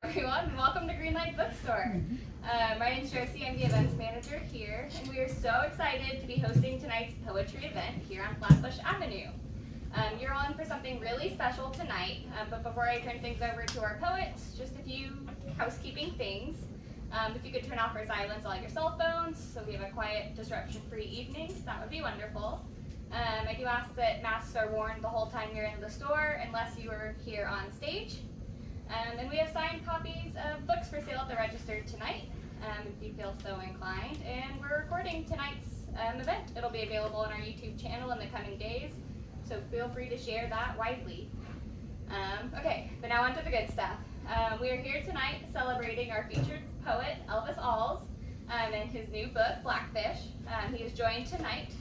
Everyone, and welcome to Greenlight Bookstore. My name's Josie, I'm the events manager here, and we are so excited to be hosting tonight's poetry event here on Flatbush Avenue. You're on for something really special tonight, but before I turn things over to our poets, just a few housekeeping things. If you could turn off or silence all your cell phones so we have a quiet, disruption-free evening, that would be wonderful. I do ask that masks are worn the whole time you're in the store, unless you are here on stage. And we have signed copies of books for sale at the register tonight, if you feel so inclined. And we're recording tonight's event. It'll be available on our YouTube channel in the coming days, so feel free to share that widely. Okay, but now on to the good stuff. We are here tonight celebrating our featured poet, Elvis Alves, and his new book, Blackfish. He is joined tonight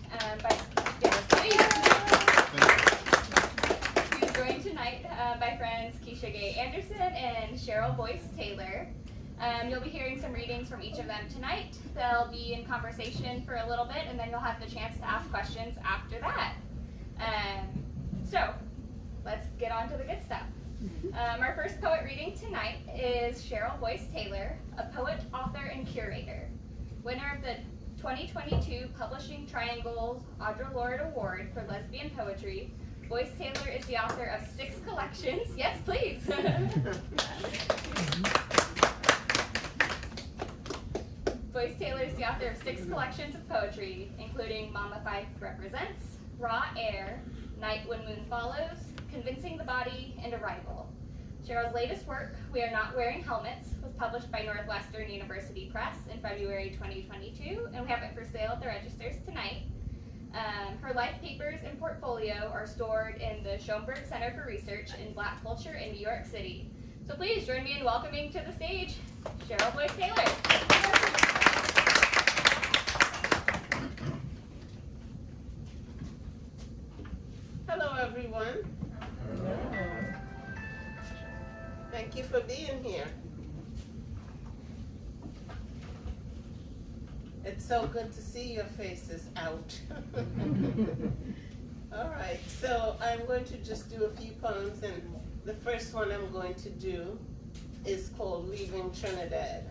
by friends Keisha-Gaye Anderson and Cheryl Boyce-Taylor. You'll be hearing some readings from each of them tonight. They'll be in conversation for a little bit, and then you'll have the chance to ask questions after that. So, let's get on to the good stuff. Our first poet reading tonight is Cheryl Boyce-Taylor, a poet, author, and curator. Winner of the 2022 Publishing Triangle's Audre Lorde Award for Lesbian Poetry, Boyce-Taylor is the author of 6 collections. Yes, please. Boyce-Taylor is the author of 6 collections of poetry, including Mama Fife Represents, Raw Air, Night When Moon Follows, Convincing the Body, and Arrival. Cheryl's latest work, We Are Not Wearing Helmets, was published by Northwestern University Press in February 2022, and we have it for sale at the registers tonight. Her life papers and portfolio are stored in the Schoenberg Center for Research in Black Culture in New York City. So please join me in welcoming to the stage, Cheryl Boyce-Taylor. Hello, everyone. Hello. Thank you for being here. It's so good to see your faces out. All right, so I'm going to just do a few poems, and the first one I'm going to do is called Leaving Trinidad.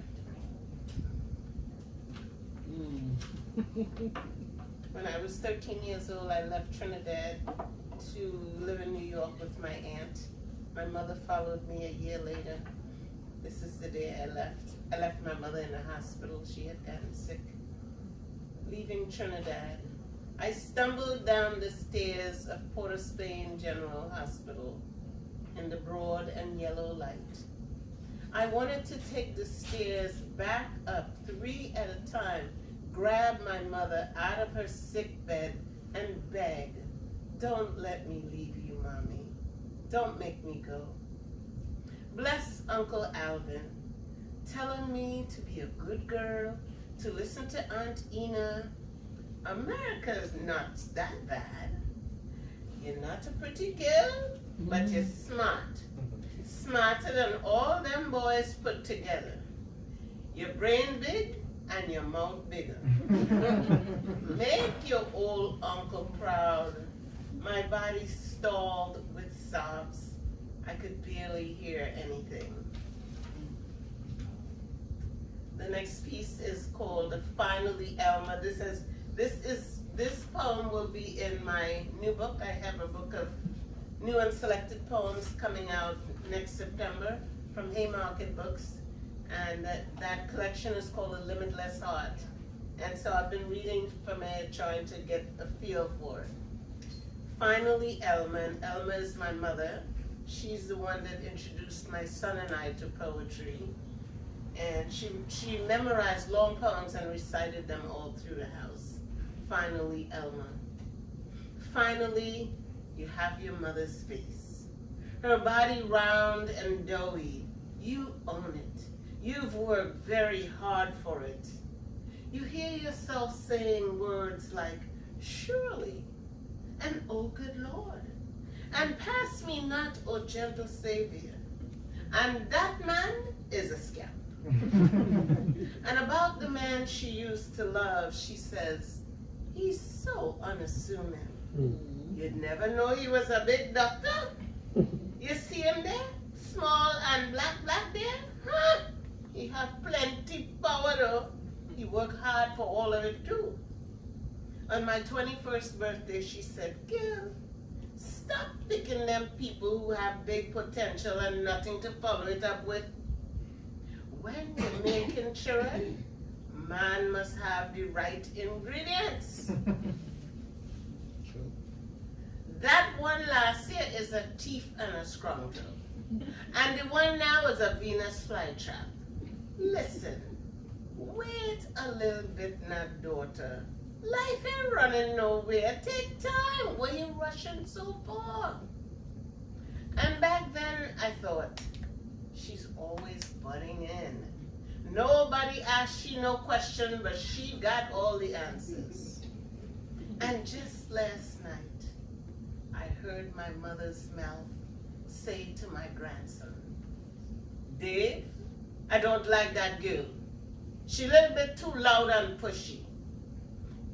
When I was 13 years old, I left Trinidad to live in New York with my aunt. My mother followed me a year later. This is the day I left. I left my mother in the hospital. She had gotten sick. Leaving Trinidad, I stumbled down the stairs of Port of Spain General Hospital in the broad and yellow light. I wanted to take the stairs back up 3 at a time, grab my mother out of her sick bed and beg, "Don't let me leave you, Mommy. Don't make me go." Bless Uncle Alvin, telling me to be a good girl, to listen to Aunt Ina. America's not that bad. You're not a pretty girl, but you're smart. Smarter than all them boys put together. Your brain big and your mouth bigger. Make your old uncle proud. My body stalled with sobs. I could barely hear anything. The next piece is called Finally Elma. This poem will be in my new book. I have a book of new and selected poems coming out next September from Haymarket Books, and that collection is called A Limitless Heart. And so I've been reading from it, trying to get a feel for it. Finally Elma, and Elma is my mother. She's the one that introduced my son and I to poetry. And she memorized long poems and recited them all through the house. Finally, Elma. Finally, you have your mother's face. Her body round and doughy. You own it. You've worked very hard for it. You hear yourself saying words like, "Surely," and "Oh, good Lord," and "Pass me not, O gentle Savior." And that man is a scamp. And about the man she used to love, she says, "He's so unassuming. You'd never know he was a big doctor. You see him there? Small and black there? Huh? have plenty power though. He worked hard for all of it too. On my 21st birthday, she said, "Girl, stop picking them people who have big potential and nothing to follow it up with. When you're making children, man must have the right ingredients." That one last year is a thief and a scoundrel. And the one now is a Venus flytrap. Listen, wait a little bit now, daughter. Life ain't running nowhere. Take time. Why you rushing so far? And back then I thought, she's always butting in. Nobody asked she no question, but she got all the answers. And just last night, I heard my mother's mouth say to my grandson, "Dave, I don't like that girl. She a little bit too loud and pushy."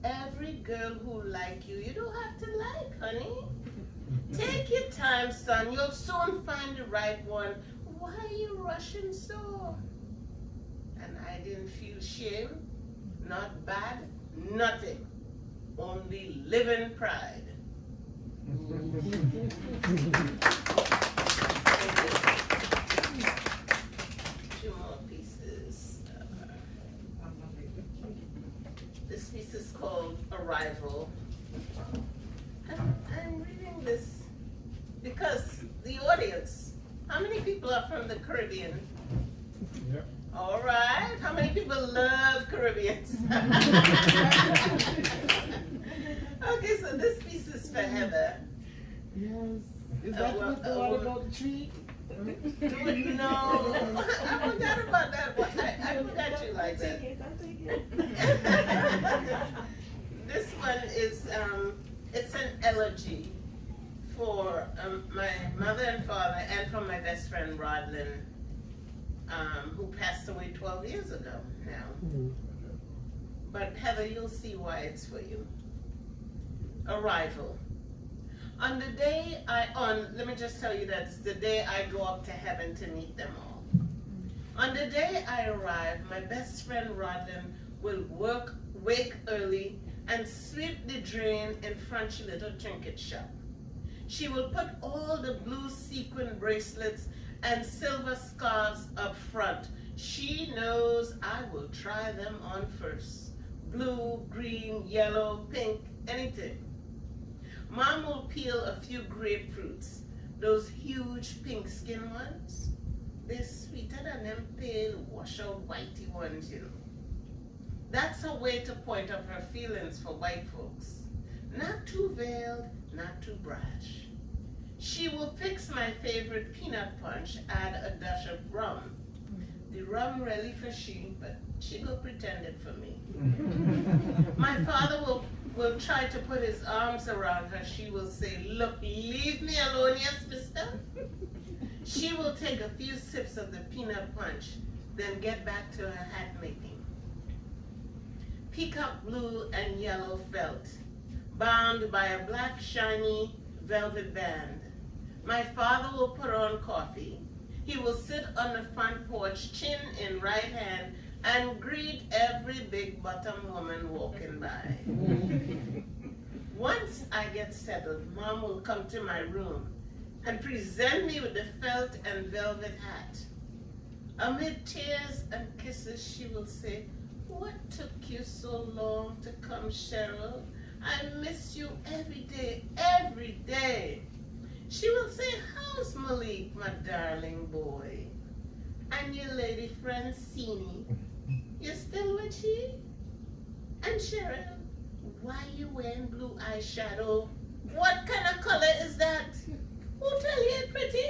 Every girl who like you, you don't have to like, honey. Take your time, son. You'll soon find the right one. Why are you rushing so? And I didn't feel shame, not bad, nothing. Only living pride. Two more pieces. This piece is called Arrival. I'm reading this because the audience, how many people are from the Caribbean? Yep. All right. How many people love Caribbeans? Okay, so this piece is for Heather. Yes. Is that what the one about the tree? No, I forgot about that one. I forgot you like that. I'll take it. This one is, it's an elegy for my mother and father and for my best friend Rodlin, who passed away 12 years ago now. But Heather, you'll see why it's for you. Arrival. On the day let me just tell you that it's the day I go up to heaven to meet them all. On the day I arrive, my best friend Rodlin will wake early and sweep the drain in French little trinket shop. She will put all the blue sequin bracelets and silver scarves up front. She knows I will try them on first. Blue, green, yellow, pink, anything. Mom will peel a few grapefruits, those huge pink skin ones. They're sweeter than them pale, washed-out whitey ones, you know. That's her way to point up her feelings for white folks. Not too veiled, not too brash. She will fix my favorite peanut punch, add a dash of rum. The rum really for she, but she will pretend it for me. My father will try to put his arms around her. She will say, "Look, leave me alone, yes, mister?" She will take a few sips of the peanut punch, then get back to her hat making. Peacock blue and yellow felt, bound by a black shiny velvet band. My father will put on coffee. He will sit on the front porch, chin in right hand, and greet every big bottom woman walking by. Once I get settled, Mom will come to my room and present me with the felt and velvet hat. Amid tears and kisses, she will say, "What took you so long to come, Cheryl? I miss you every day, every day." She will say, "How's Malik, my darling boy? And your lady friend, Sini? You still with she? And Cheryl, why you wearing blue eyeshadow? What kind of color is that? Who tell you it's pretty?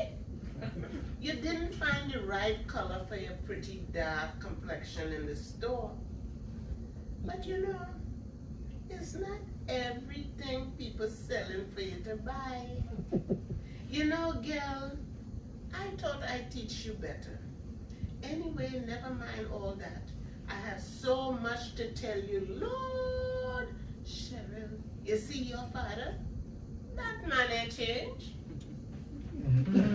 You didn't find the right color for your pretty dark complexion in the store. But you know, it's not everything people selling for you to buy. You know, girl, I thought I'd teach you better. Anyway, never mind all that. I have so much to tell you, Lord." Cheryl, you see your father? That man ain't changed. And then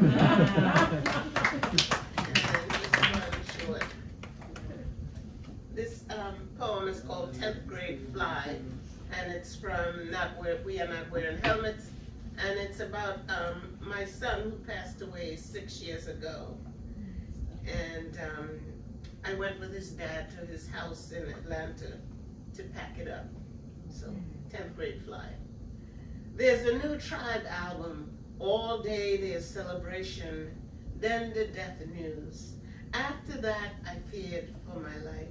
this one short. poem is called 10th Grade Fly, and it's from We Are Not Wearing Helmets, and it's about my son who passed away 6 years ago. And I went with his dad to his house in Atlanta to pack it up. So, 10th Grade Fly. There's a new Tribe album. All day there's celebration, then the death news. After that, I feared for my life.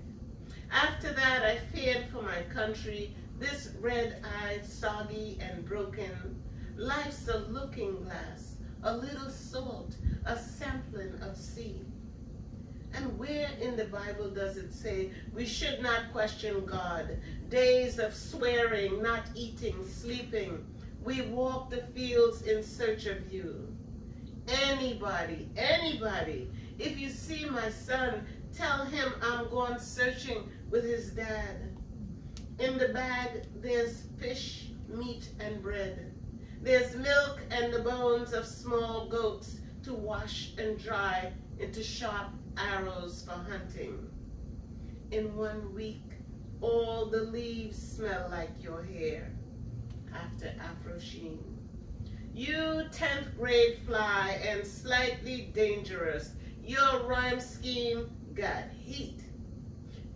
After that, I feared for my country. This red-eyed, soggy, and broken. Life's a looking glass, a little salt, a sampling of sea. And where in the Bible does it say we should not question God? Days of swearing, not eating, sleeping. We walk the fields in search of you. Anybody, if you see my son, tell him I'm going searching with his dad. In the bag, there's fish, meat, and bread. There's milk and the bones of small goats to wash and dry into sharp arrows for hunting. In 1 week, all the leaves smell like your hair after Afro Sheen. You 10th grade fly and slightly dangerous. Your rhyme scheme got heat.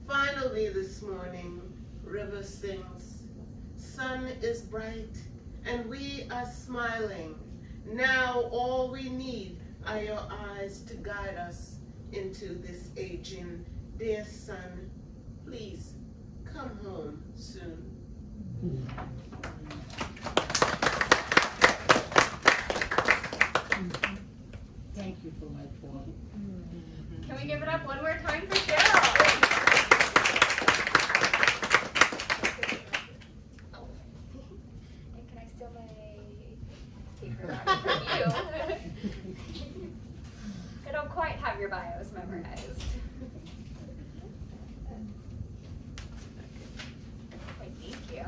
Finally this morning, river sings. Sun is bright and we are smiling. Now all we need are your eyes to guide us into this aging. Dear son, please come home soon. Thank you for my poem. Can we give it up one more time for Cheryl? And can I steal my paper from you? I don't quite have your bios memorized. Thank you.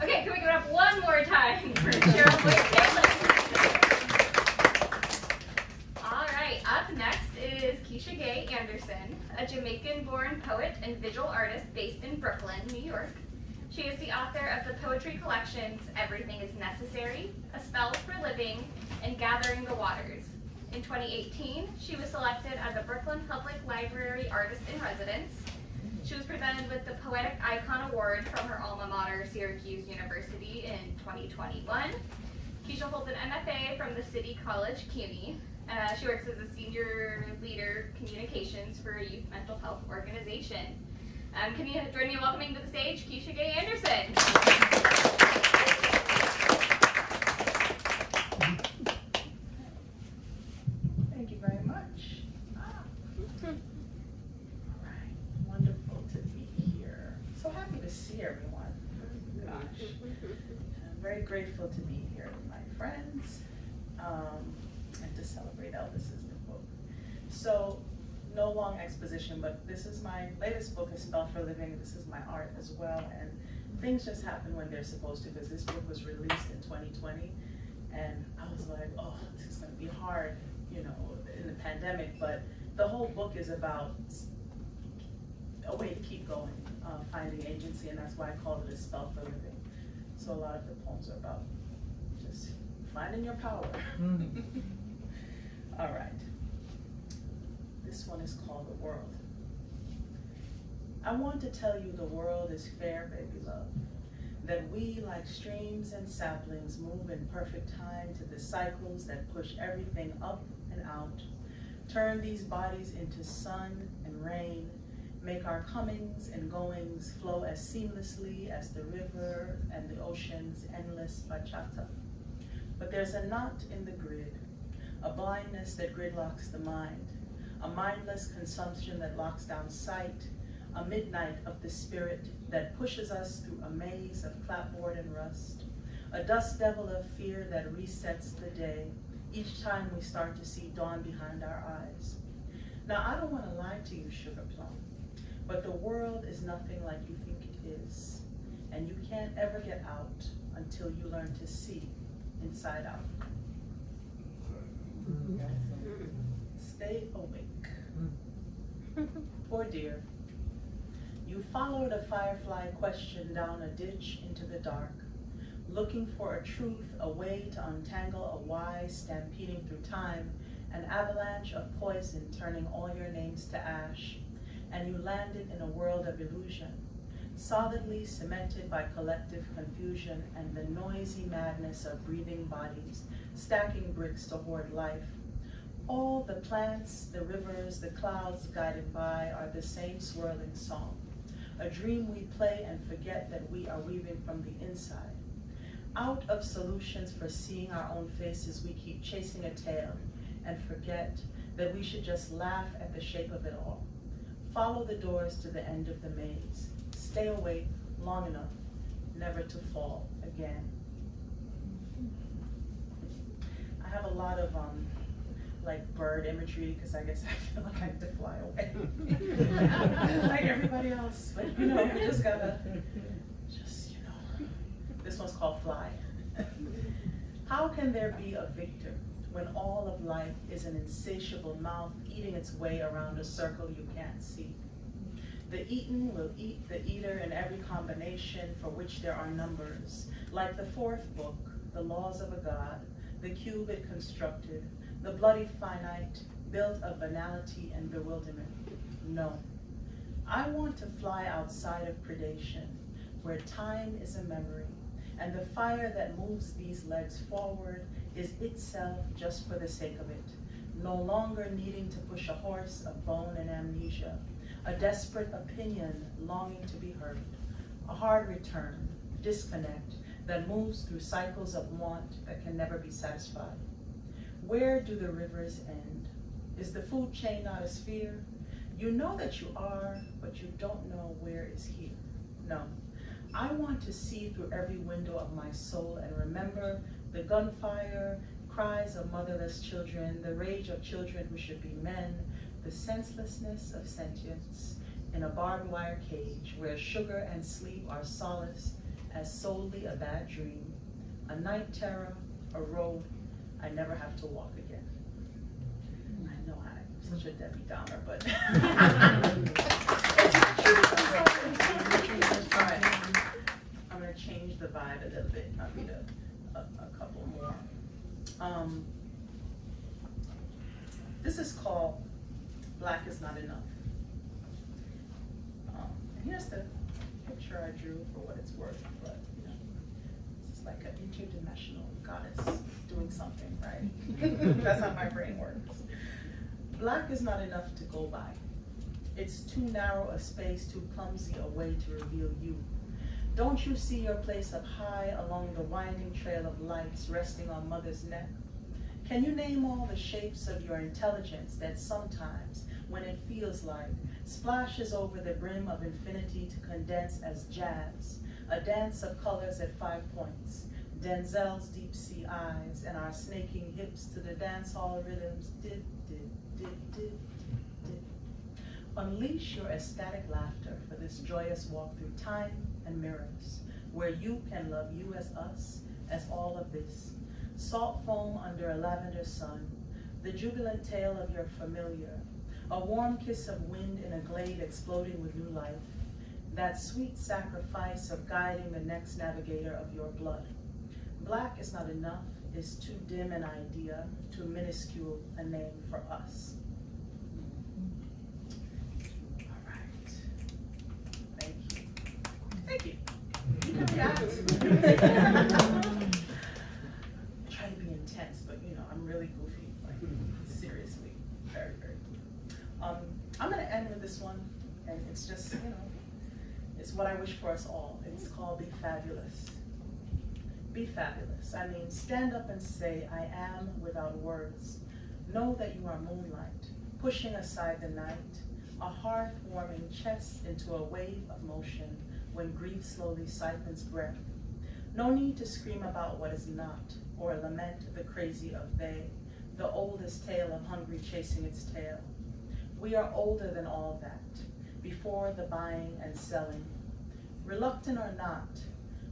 Okay, can we give it up one more time for Cheryl Boyce-Taylor? Alright, up next is Keisha-Gaye Anderson, a Jamaican-born poet and visual artist based in Brooklyn, New York. She is the author of the poetry collections Everything is Necessary, A Spell for Living, and Gathering the Waters. In 2018, she was selected as a Brooklyn Public Library Artist in Residence. She was presented with the Poetic Icon Award from her alma mater, Syracuse University, in 2021. Keisha holds an MFA from the City College, CUNY. She works as a senior leader communications for a youth mental health organization. Can you join me in welcoming to the stage Keisha-Gaye Anderson? Thank you very much. Wonderful to be here. So happy to see everyone. Gosh. I'm very grateful to be here with my friends and to celebrate Elvis's new book. So, no long exposition, but this is my latest book, A Spell for Living. This is my art as well, and things just happen when they're supposed to, because this book was released in 2020, and I was like, oh, this is going to be hard, you know, in the pandemic, but the whole book is about a way to keep going, finding agency, and that's why I called it A Spell for Living. So a lot of the poems are about just finding your power. All right. This one is called The World. I want to tell you the world is fair, baby love, that we, like streams and saplings, move in perfect time to the cycles that push everything up and out, turn these bodies into sun and rain, make our comings and goings flow as seamlessly as the river and the ocean's endless bachata. But there's a knot in the grid, a blindness that gridlocks the mind, a mindless consumption that locks down sight, a midnight of the spirit that pushes us through a maze of clapboard and rust, a dust devil of fear that resets the day each time we start to see dawn behind our eyes. Now, I don't want to lie to you, Sugar Plum, but the world is nothing like you think it is, and you can't ever get out until you learn to see inside out. Stay awake. Poor dear. You followed a firefly question down a ditch into the dark, looking for a truth, a way to untangle a why stampeding through time, an avalanche of poison turning all your names to ash, and you landed in a world of illusion, solidly cemented by collective confusion and the noisy madness of breathing bodies, stacking bricks to hoard life. All the plants, the rivers, the clouds guided by are the same swirling song, a dream we play and forget that we are weaving from the inside. Out of solutions for seeing our own faces, we keep chasing a tail and forget that we should just laugh at the shape of it all. Follow the doors to the end of the maze. Stay awake long enough never to fall again. I have a lot of like bird imagery because I guess I feel like I have to fly away like everybody else. But you just gotta, This one's called Fly. How can there be a victor when all of life is an insatiable mouth eating its way around a circle you can't see? The eaten will eat the eater in every combination for which there are numbers, like the fourth book, the laws of a god, the cube it constructed, the bloody finite, built of banality and bewilderment. No. I want to fly outside of predation, where time is a memory, and the fire that moves these legs forward is itself just for the sake of it, no longer needing to push a horse of bone and amnesia, a desperate opinion longing to be heard, a hard return, disconnect that moves through cycles of want that can never be satisfied. Where do the rivers end? Is the food chain not a sphere? You know that you are, but you don't know where is here. No. I want to see through every window of my soul and remember the gunfire, cries of motherless children, the rage of children who should be men, the senselessness of sentience in a barbed wire cage where sugar and sleep are solace as solely a bad dream, a night terror, a road I never have to walk again. I know I'm such a Debbie Downer, but all right. I'm gonna change the vibe a little bit. I'll read a couple more. This is called Black is Not Enough. And here's the picture I drew for what it's worth, but it's like an interdimensional goddess doing something, right? That's how my brain works. Black is not enough to go by. It's too narrow a space, too clumsy a way to reveal you. Don't you see your place up high along the winding trail of lights resting on mother's neck? Can you name all the shapes of your intelligence that sometimes, when it feels like, splashes over the brim of infinity to condense as jazz, a dance of colors at 5 points, Denzel's deep sea eyes and our snaking hips to the dance hall rhythms, did, did, did, did, did. Unleash your ecstatic laughter for this joyous walk through time and mirrors, where you can love you as us, as all of this. Salt foam under a lavender sun, the jubilant tale of your familiar, a warm kiss of wind in a glade exploding with new life, that sweet sacrifice of guiding the next navigator of your blood. Black is not enough is too dim an idea, too minuscule a name for us. All right. Thank you. Thank you. You can react. Try to be intense, but I'm really goofy. Like, seriously, very, very goofy. I'm gonna end with this one, and it's just, it's what I wish for us all. It's called Be Fabulous. Be fabulous. I mean, stand up and say, I am without words. Know that you are moonlight, pushing aside the night, a hearth-warming chest into a wave of motion when grief slowly siphons breath. No need to scream about what is not, or lament the crazy of they, the oldest tale of hungry chasing its tail. We are older than all that, before the buying and selling. Reluctant or not,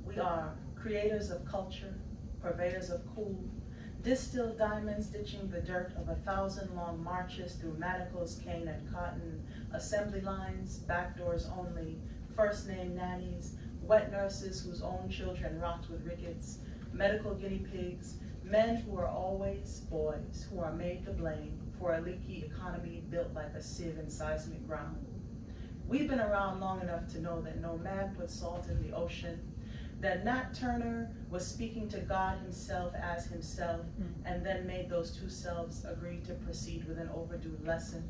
we are creators of culture, purveyors of cool, Distilled diamonds ditching the dirt of 1,000 long marches through manacles, cane, and cotton, assembly lines, back doors only, first name nannies, wet nurses whose own children rocked with rickets, medical guinea pigs, men who are always boys, who are made to blame for a leaky economy built like a sieve in seismic ground. We've been around long enough to know that no man put salt in the ocean, that Nat Turner was speaking to God himself as himself, and then made those two selves agree to proceed with an overdue lesson.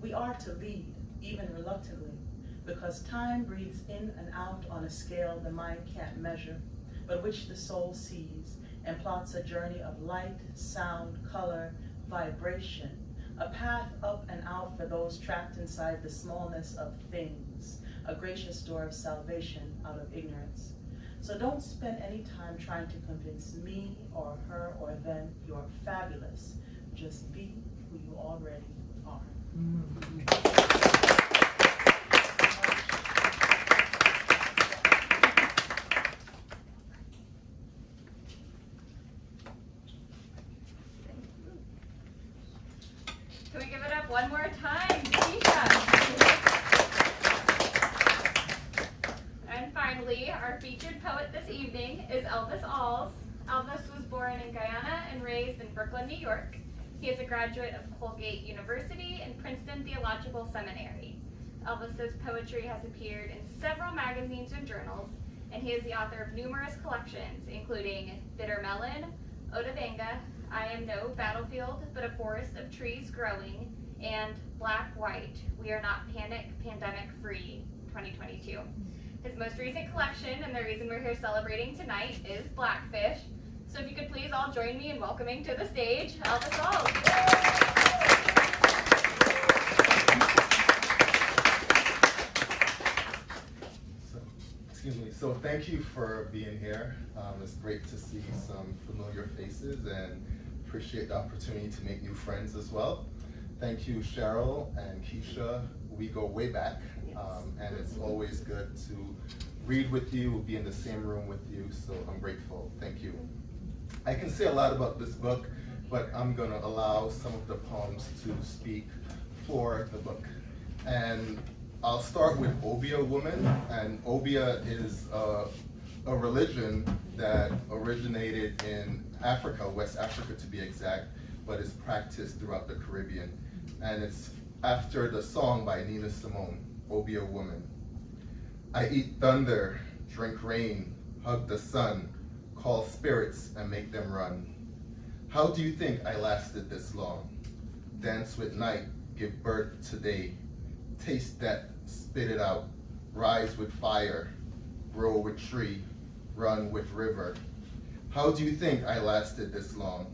We are to lead, even reluctantly, because time breathes in and out on a scale the mind can't measure, but which the soul sees, and plots a journey of light, sound, color, vibration, a path up and out for those trapped inside the smallness of things, a gracious door of salvation out of ignorance. So don't spend any time trying to convince me or her or them you're fabulous. Just be who you already are. Can we give it up one more time, Keisha? And finally, our featured poet this evening is Elvis Alves. Elvis was born in Guyana and raised in Brooklyn, New York. He is a graduate of Colgate University and Princeton Theological Seminary. Elvis's poetry has appeared in several magazines and journals, and he is the author of numerous collections, including Bitter Melon, Otavenga, I Am No Battlefield, but a Forest of Trees Growing, and Black White, We Are Not Panic, Pandemic Free, 2022. His most recent collection, and the reason we're here celebrating tonight, is Blackfish. So if you could please all join me in welcoming to the stage Elvis Alves. So thank you for being here. It's great to see some familiar faces and appreciate the opportunity to make new friends as well. Thank you, Cheryl and Keisha. We go way back, and it's always good to read with you, be in the same room with you, so I'm grateful. Thank you. I can say a lot about this book, but I'm gonna allow some of the poems to speak for the book. And I'll start with Obia Woman, and Obia is a religion that originated in Africa, West Africa to be exact, but is practiced throughout the Caribbean. And it's after the song by Nina Simone, Obia Woman. I eat thunder, drink rain, hug the sun, call spirits and make them run. How do you think I lasted this long? Dance with night, give birth to day. Taste death, spit it out. Rise with fire, grow with tree, run with river. How do you think I lasted this long?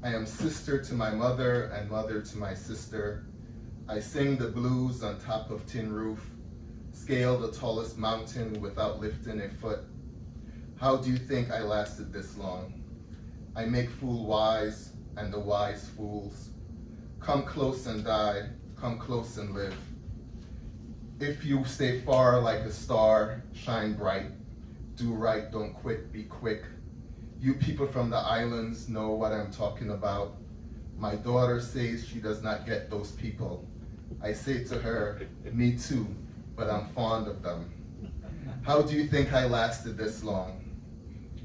I am sister to my mother and mother to my sister. I sing the blues on top of tin roof, scale the tallest mountain without lifting a foot. How do you think I lasted this long? I make fool wise and the wise fools. Come close and die, come close and live. If you stay far like a star, shine bright. Do right, don't quit, be quick. You people from the islands know what I'm talking about. My daughter says she does not get those people. I say to her, me too, but I'm fond of them. How do you think I lasted this long?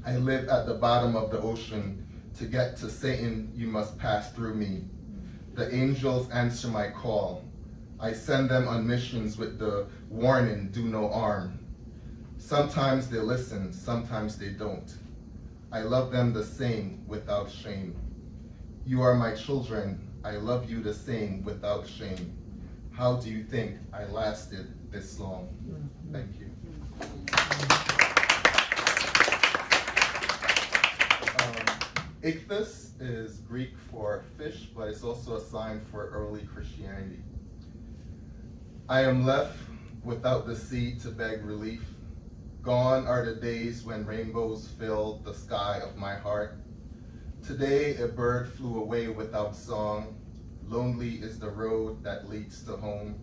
I live at the bottom of the ocean. To get to Satan, you must pass through me. The angels answer my call. I send them on missions with the warning, do no harm. Sometimes they listen, sometimes they don't. I love them the same without shame. You are my children, I love you the same without shame. How do you think I lasted this long? Thank you. Ichthus is Greek for fish, but it's also a sign for early Christianity. I am left without the sea to beg relief. Gone are the days when rainbows filled the sky of my heart. Today a bird flew away without song. Lonely is the road that leads to home.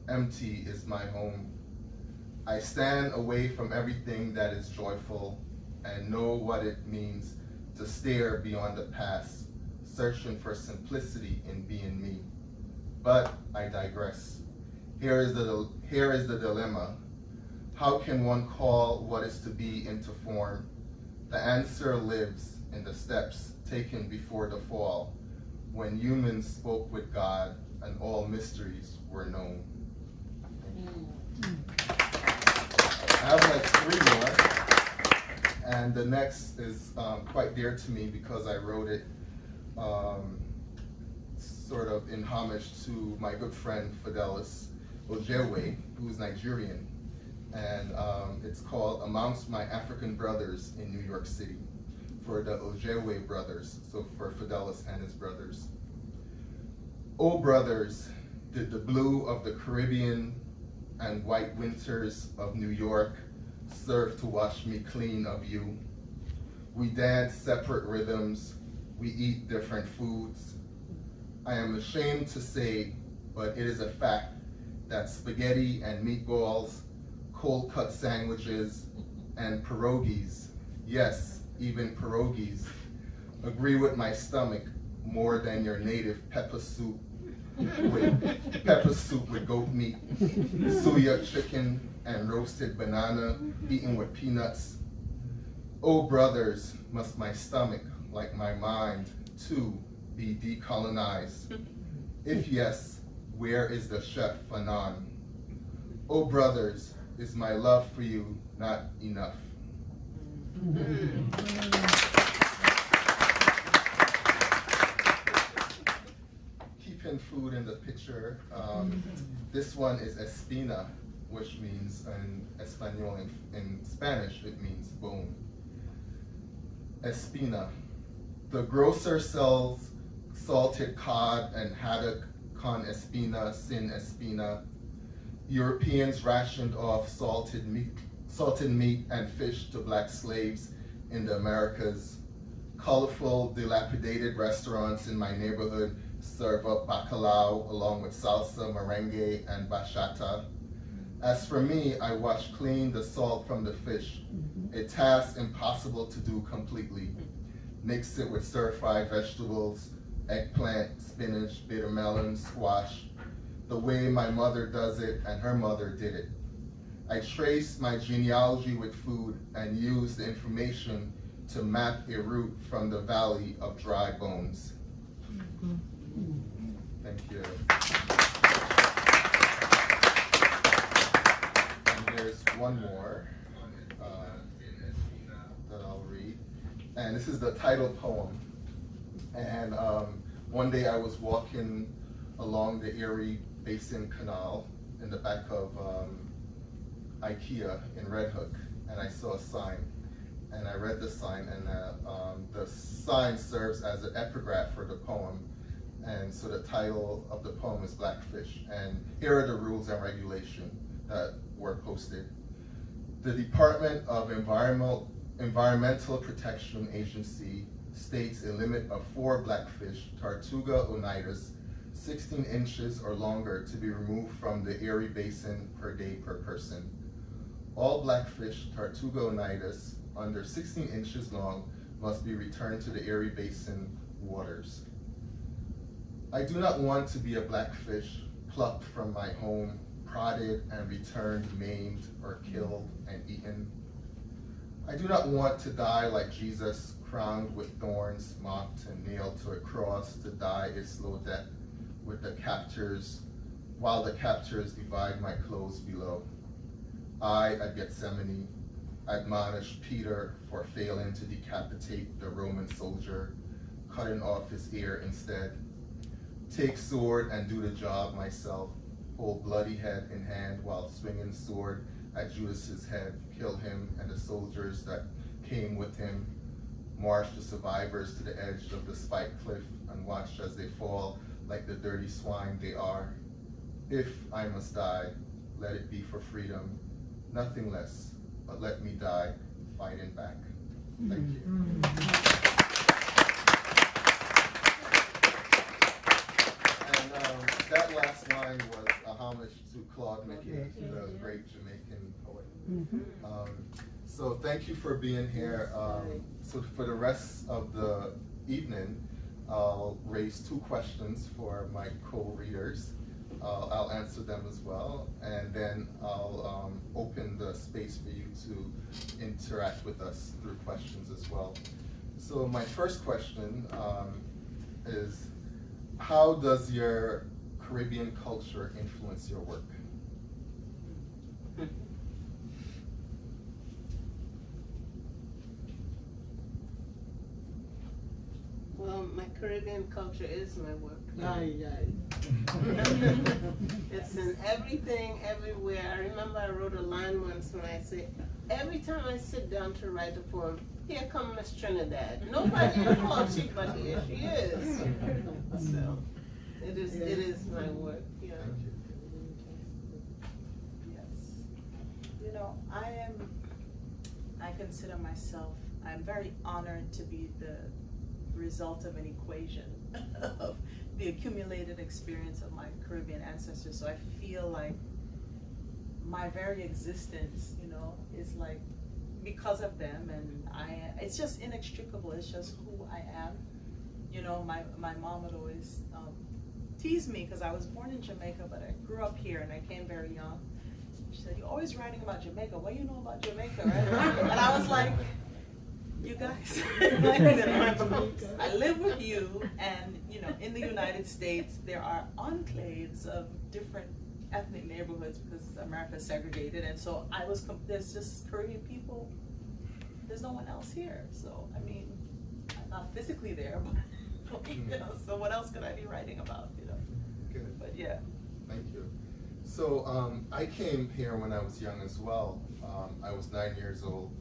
Empty is my home. I stand away from everything that is joyful and know what it means to stare beyond the past, searching for simplicity in being me. But I digress. Here is the dilemma. How can one call what is to be into form? The answer lives in the steps taken before the fall, when humans spoke with God and all mysteries were known. I have like 3 more, and the next is quite dear to me because I wrote it sort of in homage to my good friend Fidelis Ojewe, who's Nigerian, and it's called Amongst My African Brothers in New York City, for the Ojewe brothers, so for Fidelis and his brothers. Oh brothers, did the blue of the Caribbean and white winters of New York serve to wash me clean of you? We dance separate rhythms, we eat different foods. I am ashamed to say, but it is a fact, that spaghetti and meatballs, cold cut sandwiches, and pierogies, yes, even pierogies, agree with my stomach more than your native pepper soup with goat meat, suya chicken, and roasted banana eaten with peanuts. Oh brothers, must my stomach, like my mind, too, be decolonized? If yes, where is the chef Fanon? Oh brothers, is my love for you not enough? Keeping food in the picture, this one is espina, which means in Espanol, in Spanish, it means bone. Espina. The grocer sells salted cod and haddock con espina sin espina. Europeans rationed off salted meat and fish to black slaves in the Americas. Colorful, dilapidated restaurants in my neighborhood serve up bacalao along with salsa, merengue, and bachata. As for me, I wash clean the salt from the fish, a task impossible to do completely. Mix it with stir-fried vegetables, eggplant, spinach, bitter melon, squash, the way my mother does it and her mother did it. I trace my genealogy with food and use the information to map a route from the valley of dry bones. Thank you. And there's one more that I'll read. And this is the title poem. And one day I was walking along the Erie Basin Canal in the back of IKEA in Red Hook, and I saw a sign. And I read the sign, and the sign serves as an epigraph for the poem. And so the title of the poem is Blackfish. And here are the rules and regulations that were posted. The Department of Environmental Protection Agency states a limit of 4 blackfish, Tortuga onitis, 16 inches or longer, to be removed from the Erie Basin per day per person. All blackfish, Tortuga onitis, under 16 inches long must be returned to the Erie Basin waters. I do not want to be a blackfish plucked from my home, prodded and returned maimed or killed and eaten. I do not want to die like Jesus, crowned with thorns, mocked and nailed to a cross to die a slow death with the captors, while the captors divide my clothes below. I, at Gethsemane, admonished Peter for failing to decapitate the Roman soldier, cutting off his ear instead. Take sword and do the job myself, hold bloody head in hand while swinging sword at Judas's head, kill him and the soldiers that came with him, march the survivors to the edge of the spiked cliff and watch as they fall like the dirty swine they are. If I must die, let it be for freedom, nothing less, but let me die fighting back. Thank you. And that last line was a homage to Claude McKay, the great Jamaican poet. So thank you for being here. So for the rest of the evening, I'll raise 2 questions for my co-readers. I'll answer them as well, and then I'll open the space for you to interact with us through questions as well. So my first question is, how does your Caribbean culture influence your work? Well, my Caribbean culture is my work. Aye, aye. It's in everything, everywhere. I remember I wrote a line once when I said, every time I sit down to write a poem, here comes Miss Trinidad. Nobody calls she, but here she is. So it is my work. Yeah. Yes. You know, I consider myself, I'm very honored to be the result of an equation of the accumulated experience of my Caribbean ancestors. So I feel like my very existence, you know, is like because of them, and it's just inextricable. It's just who I am. You know, my mom would always tease me because I was born in Jamaica, but I grew up here and I came very young. She said, "You're always writing about Jamaica. What do you know about Jamaica?" Right? And I was like, you guys, I live with you, and you know, in the United States, there are enclaves of different ethnic neighborhoods because America is segregated, and so there's just Caribbean people. There's no one else here, so I mean, I'm not physically there, but you know, so what else could I be writing about, you know? Good. But yeah. Thank you. So I came here when I was young as well. I was 9 years old,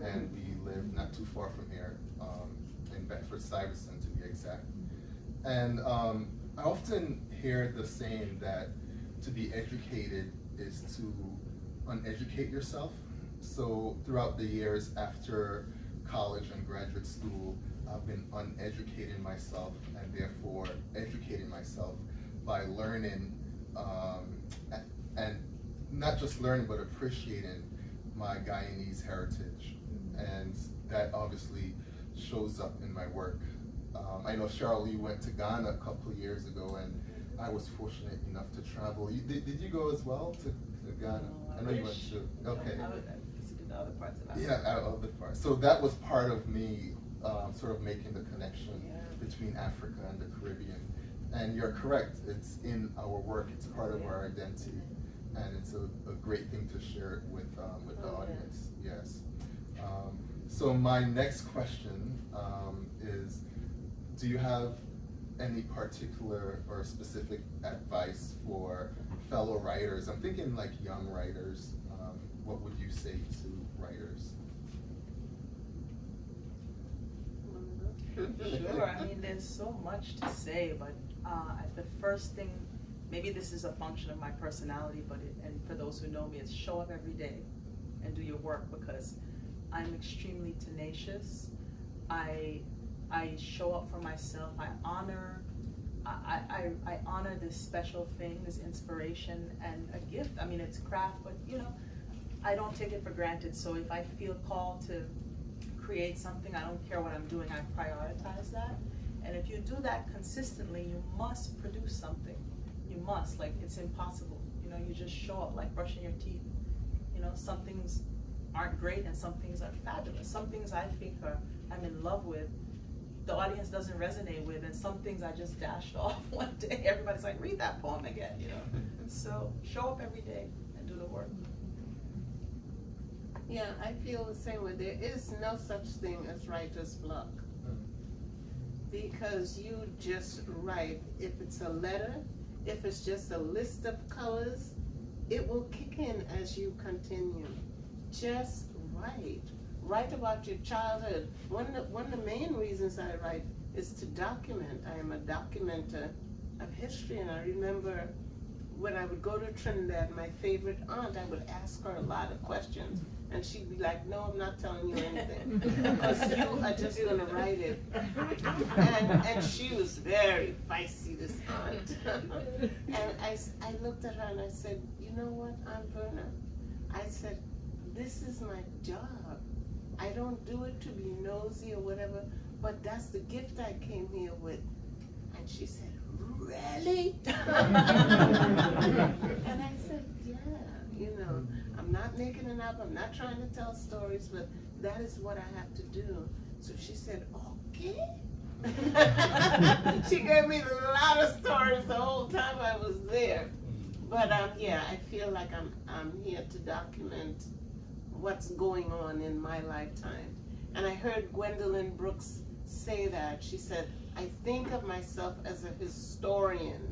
and we lived not too far from here, in Bedford-Stuyvesant to be exact. And I often hear the saying that to be educated is to uneducate yourself. So throughout the years after college and graduate school, I've been uneducating myself and therefore educating myself by learning, and not just learning, but appreciating my Guyanese heritage. And that obviously shows up in my work. I know, Cheryl, you went to Ghana a couple of years ago, and I was fortunate enough to travel. Did you go as well to Ghana? No, I know you went to, okay. I visited the other parts of Africa. Yeah, out of the parts. So that was part of me sort of making the connection between Africa and the Caribbean. And you're correct, it's in our work, it's part of our identity. And it's a great thing to share it with the audience, yes. So my next question is, do you have any particular or specific advice for fellow writers? I'm thinking like young writers. What would you say to writers? Sure, I mean, there's so much to say, but the first thing, maybe this is a function of my personality, but and for those who know me, it's show up every day and do your work, because I'm extremely tenacious. I show up for myself. I honor this special thing, this inspiration and a gift. I mean, it's craft, but you know, I don't take it for granted. So if I feel called to create something, I don't care what I'm doing, I prioritize that. And if you do that consistently, you must produce something. You must, like, it's impossible. You know, you just show up like brushing your teeth. You know, some things aren't great and some things are fabulous. Some things I think I'm in love with, the audience doesn't resonate with, and some things I just dashed off one day. Everybody's like, read that poem again, you know? So show up every day and do the work. Yeah, I feel the same way. There is no such thing as writer's block. Because you just write. If it's a letter, if it's just a list of colors, it will kick in as you continue. Just write. Write about your childhood. One of the main reasons I write is to document. I am a documenter of history, and I remember when I would go to Trinidad, my favorite aunt, I would ask her a lot of questions, and she'd be like, "No, I'm not telling you anything, because you are just gonna write it." And she was very feisty, this aunt. And I looked at her and I said, "You know what, Aunt Verna?" I said, this is my job. I don't do it to be nosy or whatever, but that's the gift I came here with. And she said, really? And I said, yeah, you know, I'm not making it up, I'm not trying to tell stories, but that is what I have to do. So she said, okay. She gave me a lot of stories the whole time I was there. But yeah, I feel like I'm here to document what's going on in my lifetime. And I heard Gwendolyn Brooks say that. She said, I think of myself as a historian,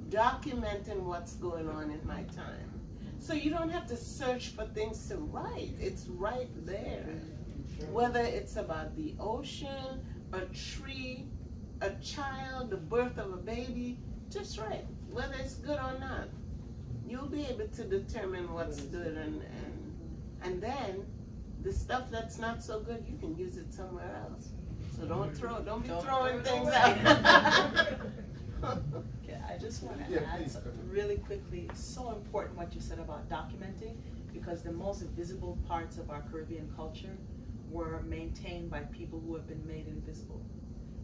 documenting what's going on in my time. So you don't have to search for things to write. It's right there. Whether it's about the ocean, a tree, a child, the birth of a baby, just write. Whether it's good or not, you'll be able to determine what's good, and then the stuff that's not so good, you can use it somewhere else. So don't be throwing things out. Okay, I just want to Yeah, add please, something really quickly. It's so important what you said about documenting, because the most visible parts of our Caribbean culture were maintained by people who have been made invisible.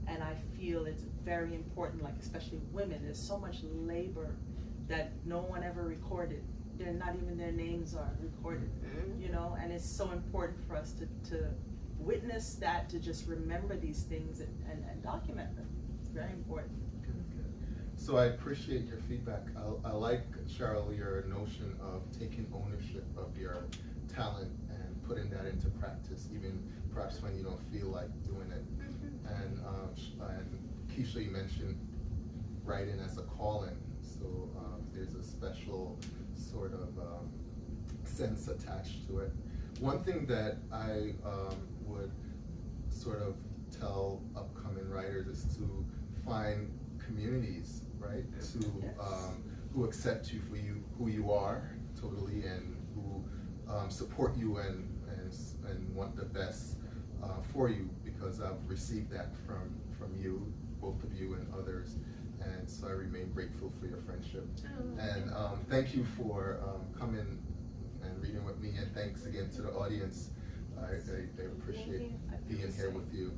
And I feel it's very important, like especially women, there's so much labor that no one ever recorded. They're not even their names are recorded, you know, and it's so important for us to witness that, to just remember these things and document them. It's very important. Good. So I appreciate your feedback. I like, Cheryl, your notion of taking ownership of your talent and putting that into practice, even perhaps when you don't feel like doing it. And Keisha, you mentioned writing as a calling, so there's a special sort of sense attached to it. One thing that I would sort of tell upcoming writers is to find communities, right? To who accept you for who you are totally, and who support you and want the best for you, because I've received that from you, both of you and others, and so I remain grateful for your friendship. And thank you for coming and reading with me, and thanks again to the audience. I appreciate being here with you.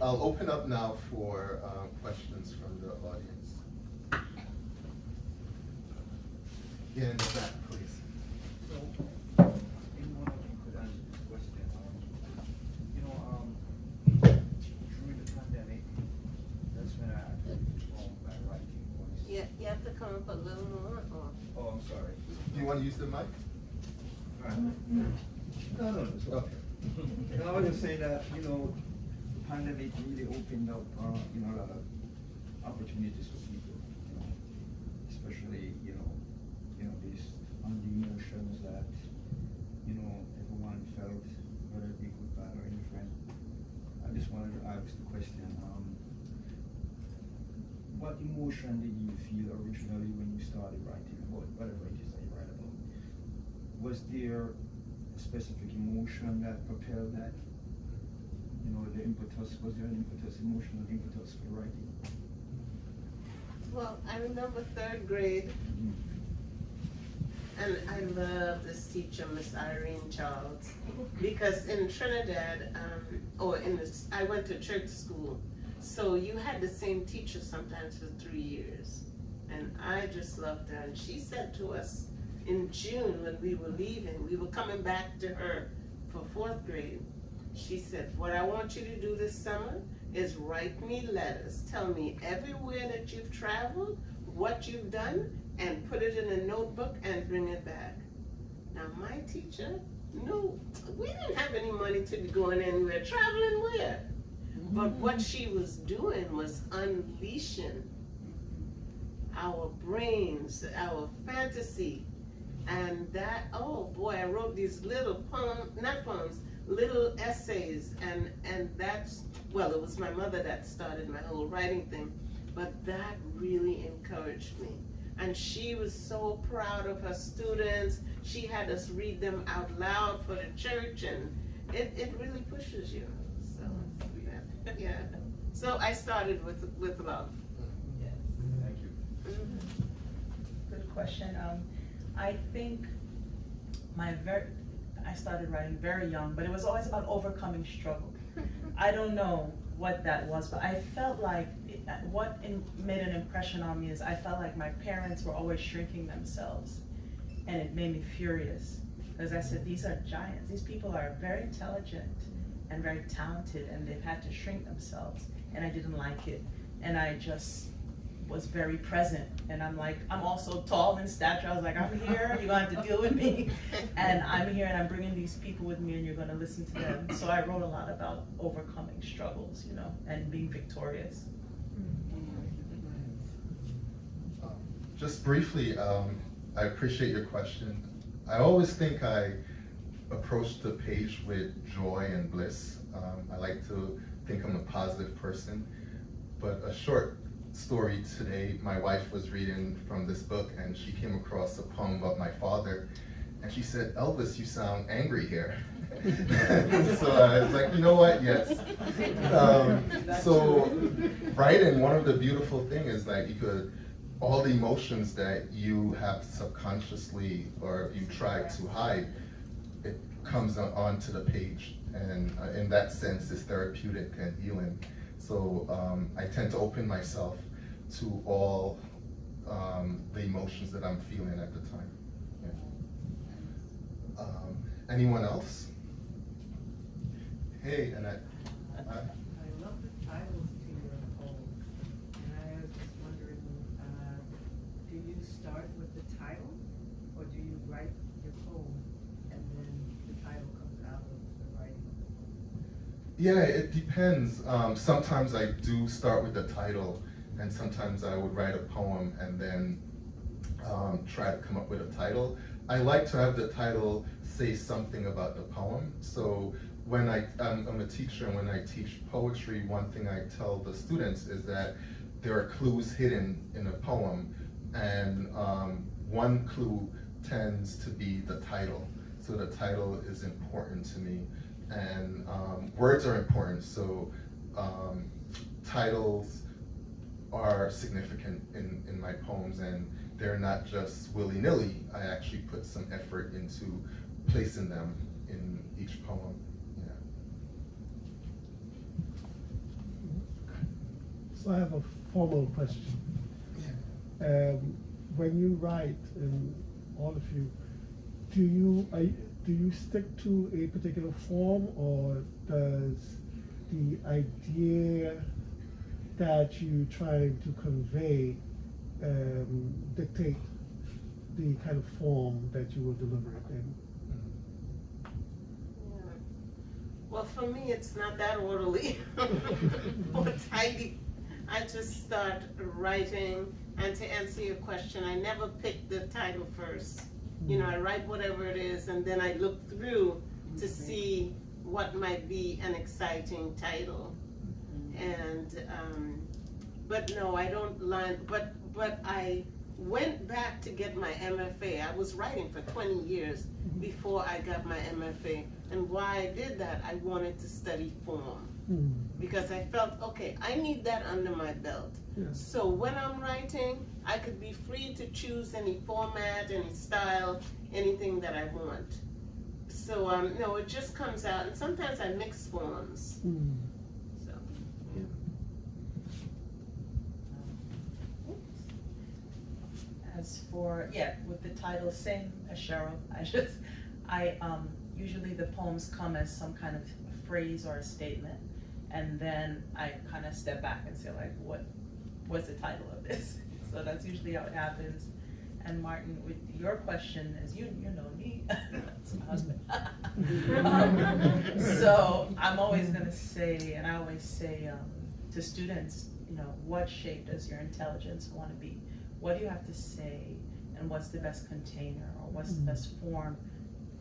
I'll open up now for questions from the audience. Yeah, in the back, please. Anyone of you could answer this question. During the pandemic, that's when I performed by writing voice. Yeah, you have to come up a little more. Oh, I'm sorry. Do you want to use the mic? No, it's okay. And I was just saying that, the pandemic really opened up, a lot of opportunities for people, especially, based on the emotions that, everyone felt, whether it be good, bad, or indifferent. I just wanted to ask the question, what emotion did you feel originally when you started writing about whatever it is that you write about? Was there a specific emotion that propelled that? The impetus, was there an impetus, emotional impetus for writing? Well, I remember 3rd grade, and I love this teacher, Miss Irene Charles, because in Trinidad, I went to church school, so you had the same teacher sometimes for 3 years, and I just loved her. And she said to us in June when we were leaving, we were coming back to her for 4th grade, she said, what I want you to do this summer is write me letters. Tell me everywhere that you've traveled, what you've done, and put it in a notebook and bring it back. Now my teacher knew we didn't have any money to be going anywhere. Traveling where? But what she was doing was unleashing our brains, our fantasy. And that, oh boy, I wrote these little little essays, and that's, well, it was my mother that started my whole writing thing, but that really encouraged me. And she was so proud of her students. She had us read them out loud for the church, and it really pushes you. So, yeah. So I started with love. Yes. Thank you. Good question. I think I started writing very young, but it was always about overcoming struggle. I don't know what that was, but I felt like made an impression on me is I felt like my parents were always shrinking themselves, and it made me furious because I said, these are giants. These people are very intelligent and very talented, and they've had to shrink themselves, and I didn't like it, and I just was very present, and I'm also tall in stature. I was like, I'm here, you're gonna have to deal with me, and I'm here, and I'm bringing these people with me, and you're gonna listen to them. So I wrote a lot about overcoming struggles, you know, and being victorious. Just briefly, I appreciate your question. I always think I approach the page with joy and bliss. I like to think I'm a positive person, but a short story today, my wife was reading from this book and she came across a poem about my father, and she said, Elvis, you sound angry here. So I was like, you know what, yes. So writing, one of the beautiful things is like you could, all the emotions that you have subconsciously or you try to hide, it comes onto the page, and in that sense it's therapeutic and healing. So I tend to open myself to all the emotions that I'm feeling at the time. Yeah. Anyone else? Hey, Annette. I love the titles to your poems, and I was just wondering, do you start with the title, or do you write your poem and then the title comes out of the writing of the poem? Yeah, it depends. Sometimes I do start with the title, and sometimes I would write a poem and then try to come up with a title. I like to have the title say something about the poem. So when I'm a teacher, and when I teach poetry, one thing I tell the students is that there are clues hidden in a poem, and one clue tends to be the title. So the title is important to me, and words are important. So titles are significant in my poems, and they're not just willy-nilly. I actually put some effort into placing them in each poem. Yeah. So I have a formal question. When you write, and all of you, do you stick to a particular form, or does the idea that you trying to convey dictate the kind of form that you will deliver it in? Yeah. Well, for me, it's not that orderly or tidy. I just start writing, and to answer your question, I never pick the title first. You know, I write whatever it is, and then I look through to see what might be an exciting title. And but no, I don't line. But I went back to get my MFA. I was writing for 20 years before I got my MFA. And why I did that, I wanted to study form. Because I felt, okay, I need that under my belt. Yeah. So when I'm writing, I could be free to choose any format, any style, anything that I want. So no, it just comes out, and sometimes I mix forms. So As for, with the title, same as Cheryl. I usually the poems come as some kind of phrase or a statement, and then I kind of step back and say, like, what's the title of this? So that's usually how it happens. And Martin, with your question, as you know me, that's my husband. So I'm always gonna say, and I always say to students, you know, what shape does your intelligence want to be? What do you have to say, and what's the best container, or what's the best form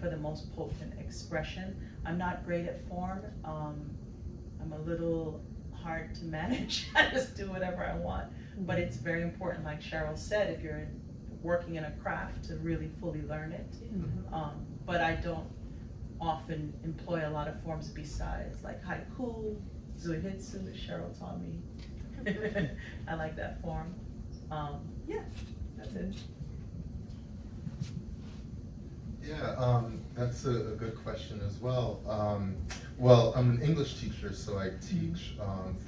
for the most potent expression? I'm not great at form. I'm a little hard to manage. I just do whatever I want. But it's very important, like Cheryl said, if you're working in a craft, to really fully learn it. But I don't often employ a lot of forms besides, like haiku, zuihitsu, as Cheryl taught me. I like that form. That's it. Yeah, That's a good question as well. Well, I'm an English teacher, so I teach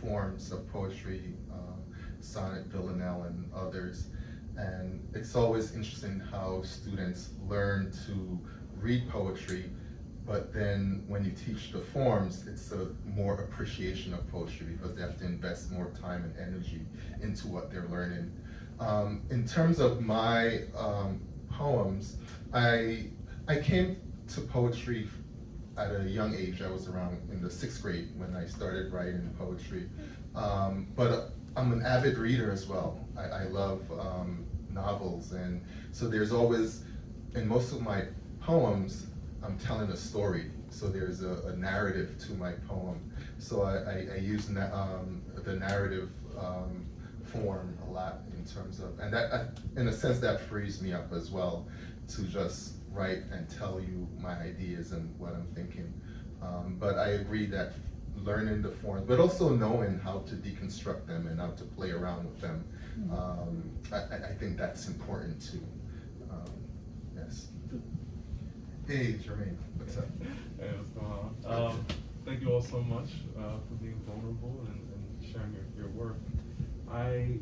forms of poetry, sonnet, villanelle, and others. And it's always interesting how students learn to read poetry, but then when you teach the forms, it's a more appreciation of poetry because they have to invest more time and energy into what they're learning. In terms of my poems, I came to poetry at a young age. I was around in the 6th grade when I started writing poetry. But I'm an avid reader as well. I love novels, and so there's always, in most of my poems, I'm telling a story. So there's a narrative to my poem. So I use the narrative form a lot in terms of, and that, in a sense, that frees me up as well to just write and tell you my ideas and what I'm thinking. But I agree that learning the forms, but also knowing how to deconstruct them and how to play around with them, I think that's important too. Yes. Hey, Jermaine, what's up? Hey, what's going on? Thank you all so much for being vulnerable and sharing your work. I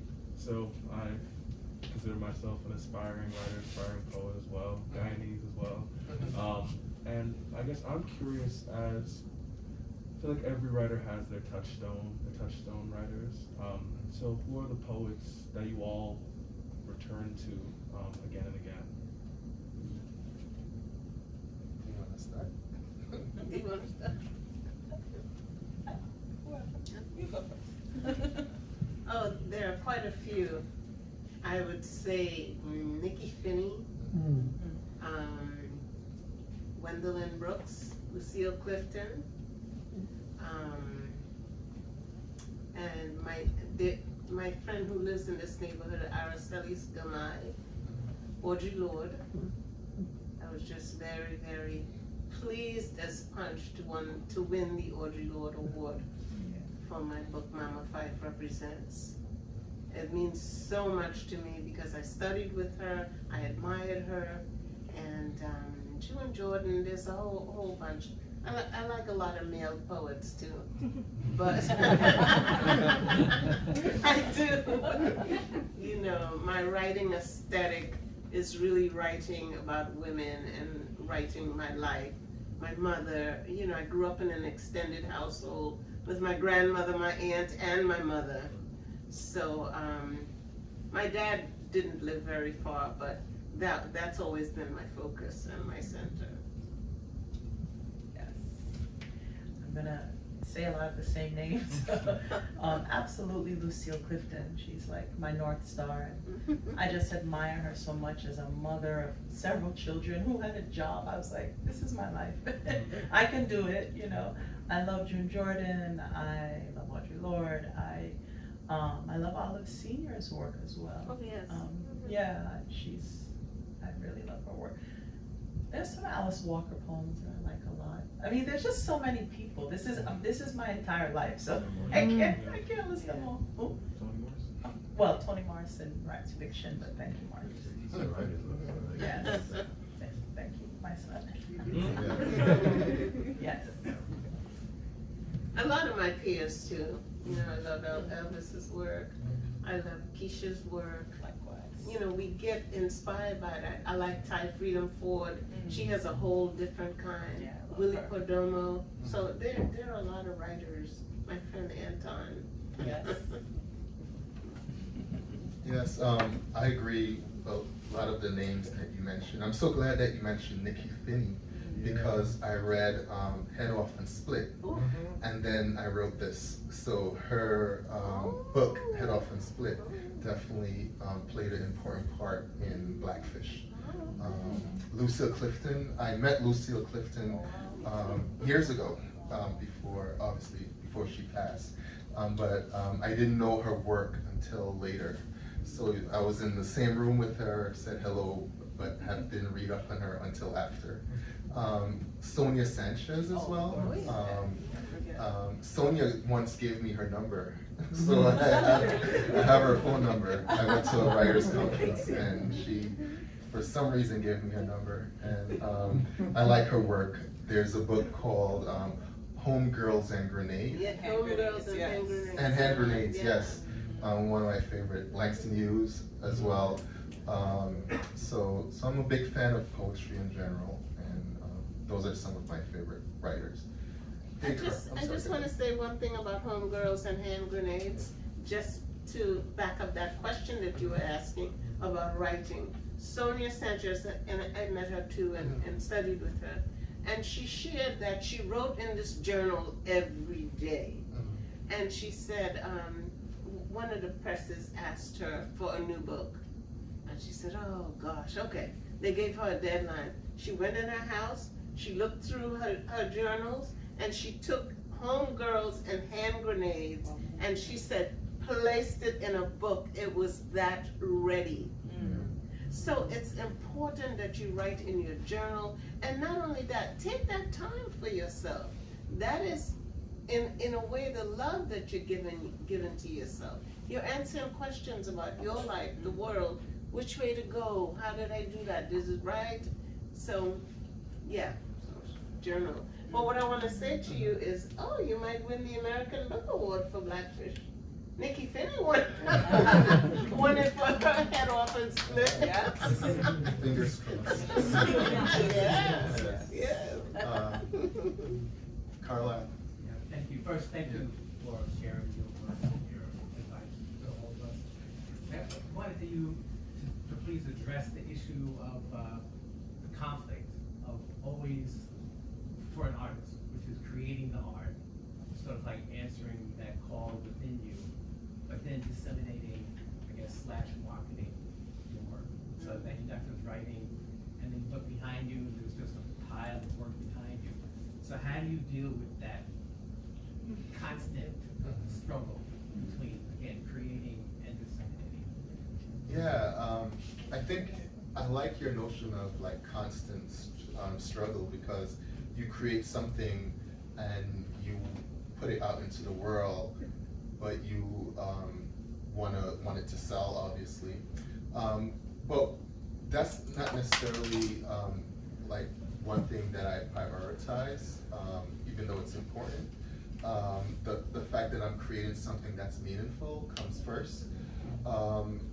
consider myself an aspiring writer, aspiring poet as well, Guyanese as well. And I guess I'm curious, as I feel like every writer has their touchstone writers. So who are the poets that you all return to again and again? You want to start? You want to start? You go first. Oh, there are quite a few. I would say Nikki Finney, Gwendolyn Brooks, Lucille Clifton, and my friend who lives in this neighborhood, Aracelis Gamay, Audre Lorde. I was just very, very pleased as punch to win the Audre Lorde Award for my book Mama Fife Represents. It means so much to me because I studied with her, I admired her, and June Jordan, there's a whole bunch. I like a lot of male poets too, but I do. You know, my writing aesthetic is really writing about women and writing my life. My mother, you know, I grew up in an extended household with my grandmother, my aunt, and my mother. So my dad didn't live very far, but that's always been my focus and my center. Yes. I'm gonna say a lot of the same names. Absolutely Lucille Clifton. She's like my North Star. I just admire her so much as a mother of several children who had a job. I was like, this is my life. I can do it, you know. I love June Jordan. I love Audre Lorde. I love Olive Senior's work as well. Oh, yes. Yeah, I really love her work. There's some Alice Walker poems that I like a lot. I mean, there's just so many people. This is my entire life, so I can't list them all. Oh. Toni Morrison? Well, Toni Morrison writes fiction, but thank you, Mark. Yes. Thank you, my son. Yes. A lot of my peers too. You know, I love Elvis's work. I love Keisha's work. Likewise. You know, we get inspired by that. I like Ty Freedom Ford. She has a whole different kind. Yeah, I love Willie her. Perdomo. So there are a lot of writers. My friend Anton. Yes. Yes, I agree with a lot of the names that you mentioned. I'm so glad that you mentioned Nikki Finney because I read Head Off and Split, and then I wrote this. So her book, Head Off and Split, definitely played an important part in Blackfish. Lucille Clifton, I met Lucille Clifton years ago, before she passed. But I didn't know her work until later. So I was in the same room with her, said hello, but didn't read up on her until after. Sonia Sanchez as well. Sonia once gave me her number, so I have her phone number. I went to a writers conference and she, for some reason, gave me her number, and I like her work. There's a book called Homegirls and Grenades. Yeah, Homegirls and Hand Grenades. And Hand Grenades, Yeah. yes. One of my favorite, Langston Hughes as well. So I'm a big fan of poetry in general, and those are some of my favorite writers. I just want to say one thing about Homegirls and Hand Grenades, just to back up that question that you were asking about writing. Sonia Sanchez, and I met her too and studied with her, and she shared that she wrote in this journal every day. And she said one of the presses asked her for a new book, and she said, oh gosh, okay. They gave her a deadline. She went in her house, she looked through her journals, and she took Homegirls and Hand Grenades, and she said, placed it in a book. It was that ready. So it's important that you write in your journal, and not only that, take that time for yourself. That is, in a way, the love that you're giving to yourself. You're answering questions about your life, the world, which way to go, how did I do that, is it right? So, yeah, journal. But what I want to say to you is, oh, you might win the American Book Award for Blackfish. Nikki Finney won it for her Head Off and Split. Yes. Fingers crossed. Yes. Carla. Yeah, thank you. First, thank you for sharing your work and your advice to all of us. I wanted you to please address the issue of the conflict of always, for an artist, which is creating the art, sort of like answering that call within you, but then disseminating, I guess, / marketing your work. So that you got this writing, and then you look behind you, and there's just a pile of work behind you. So how do you deal with that constant struggle between, again, creating and disseminating? Yeah, I think I like your notion of like constant struggle, because you create something and you put it out into the world, but you want it to sell, obviously. But that's not necessarily like one thing that I prioritize, even though it's important. The fact that I'm creating something that's meaningful comes first.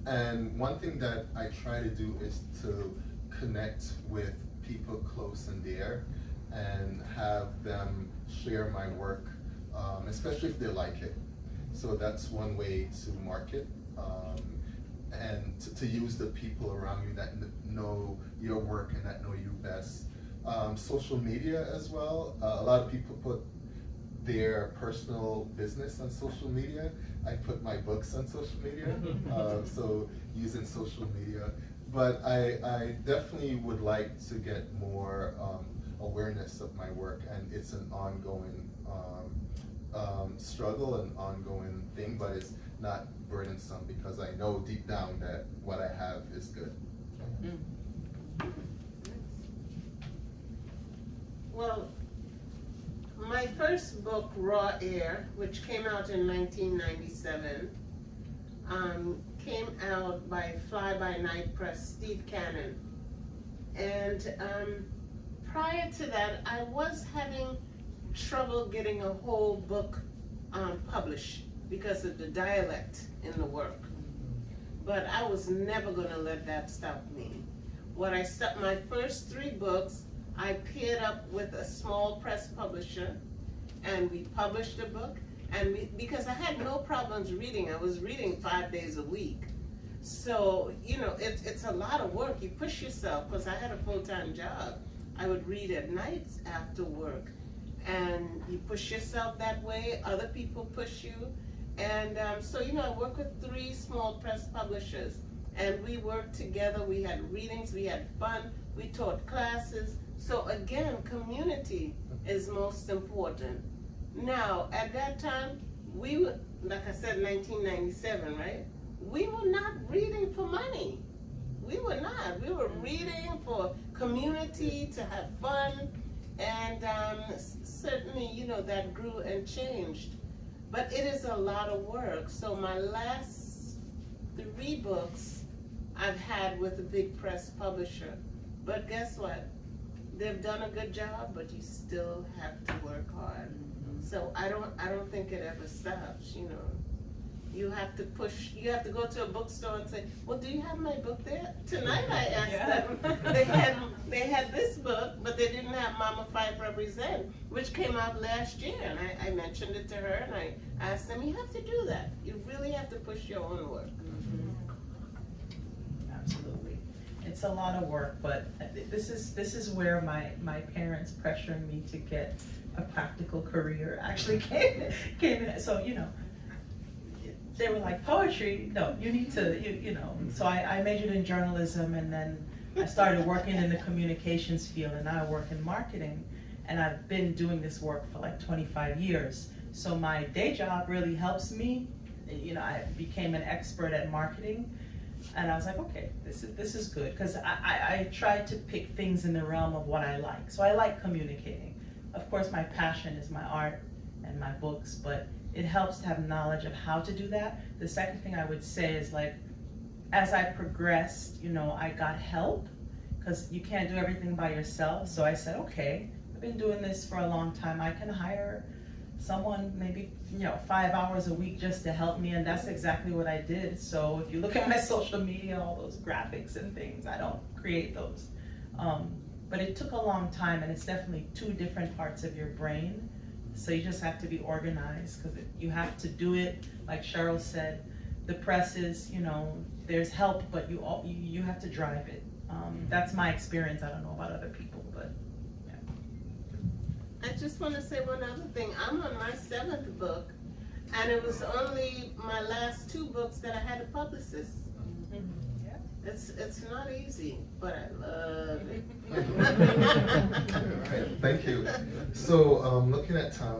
And one thing that I try to do is to connect with people close and dear and have them share my work, especially if they like it. So that's one way to market, and to use the people around you that know your work and that know you best. Social media as well. A lot of people put their personal business on social media. I put my books on social media, so using social media. But I definitely would like to get more awareness of my work, and it's an ongoing struggle, an ongoing thing, but it's not burdensome because I know deep down that what I have is good. Well, my first book, Raw Air, which came out in 1997, came out by Fly By Night Press, Steve Cannon. And prior to that, I was having trouble getting a whole book published because of the dialect in the work. But I was never gonna let that stop me. My first 3 books, I paired up with a small press publisher, and we published the book. And because I had no problems reading, I was reading 5 days a week. So, you know, it's a lot of work. You push yourself, because I had a full-time job. I would read at nights after work. And you push yourself that way, other people push you. And so, you know, I worked with 3 small press publishers. And we worked together, we had readings, we had fun, we taught classes. So again, community is most important. Now, at that time, we were, like I said, 1997, right? We were not reading for money. We were not. We were reading for community, to have fun. And certainly, you know, that grew and changed. But it is a lot of work. So my last 3 books I've had with a big press publisher. But guess what? They've done a good job, but you still have to work hard. So I don't think it ever stops, you know. You have to push, you have to go to a bookstore and say, well, do you have my book there? Tonight I asked them, they had this book, but they didn't have Mama Five Represent, which came out last year, and I mentioned it to her, and I asked them, you have to do that. You really have to push your own work. Absolutely. It's a lot of work, but this is where my parents pressuring me to get a practical career actually came in. So, you know, they were like, poetry, no, you need to, you know. So I majored in journalism, and then I started working in the communications field, and now I work in marketing, and I've been doing this work for like 25 years. So my day job really helps me. You know, I became an expert at marketing, and I was like, okay, this is good, because I tried to pick things in the realm of what I like. So I like communicating. Of course, my passion is my art and my books, but it helps to have knowledge of how to do that. The second thing I would say is, like, as I progressed, you know, I got help, because you can't do everything by yourself. So I said, okay, I've been doing this for a long time. I can hire someone maybe, you know, 5 hours a week just to help me, and that's exactly what I did. So if you look at my social media, all those graphics and things, I don't create those. But it took a long time, and it's definitely 2 different parts of your brain. So you just have to be organized, because you have to do it, like Cheryl said, the press is, you know, there's help, but you have to drive it. That's my experience. I don't know about other people, but yeah. I just want to say one other thing. I'm on my 7th book, and it was only my last 2 books that I had a publicist. It's not easy, but I love it. All right, thank you. So looking at time.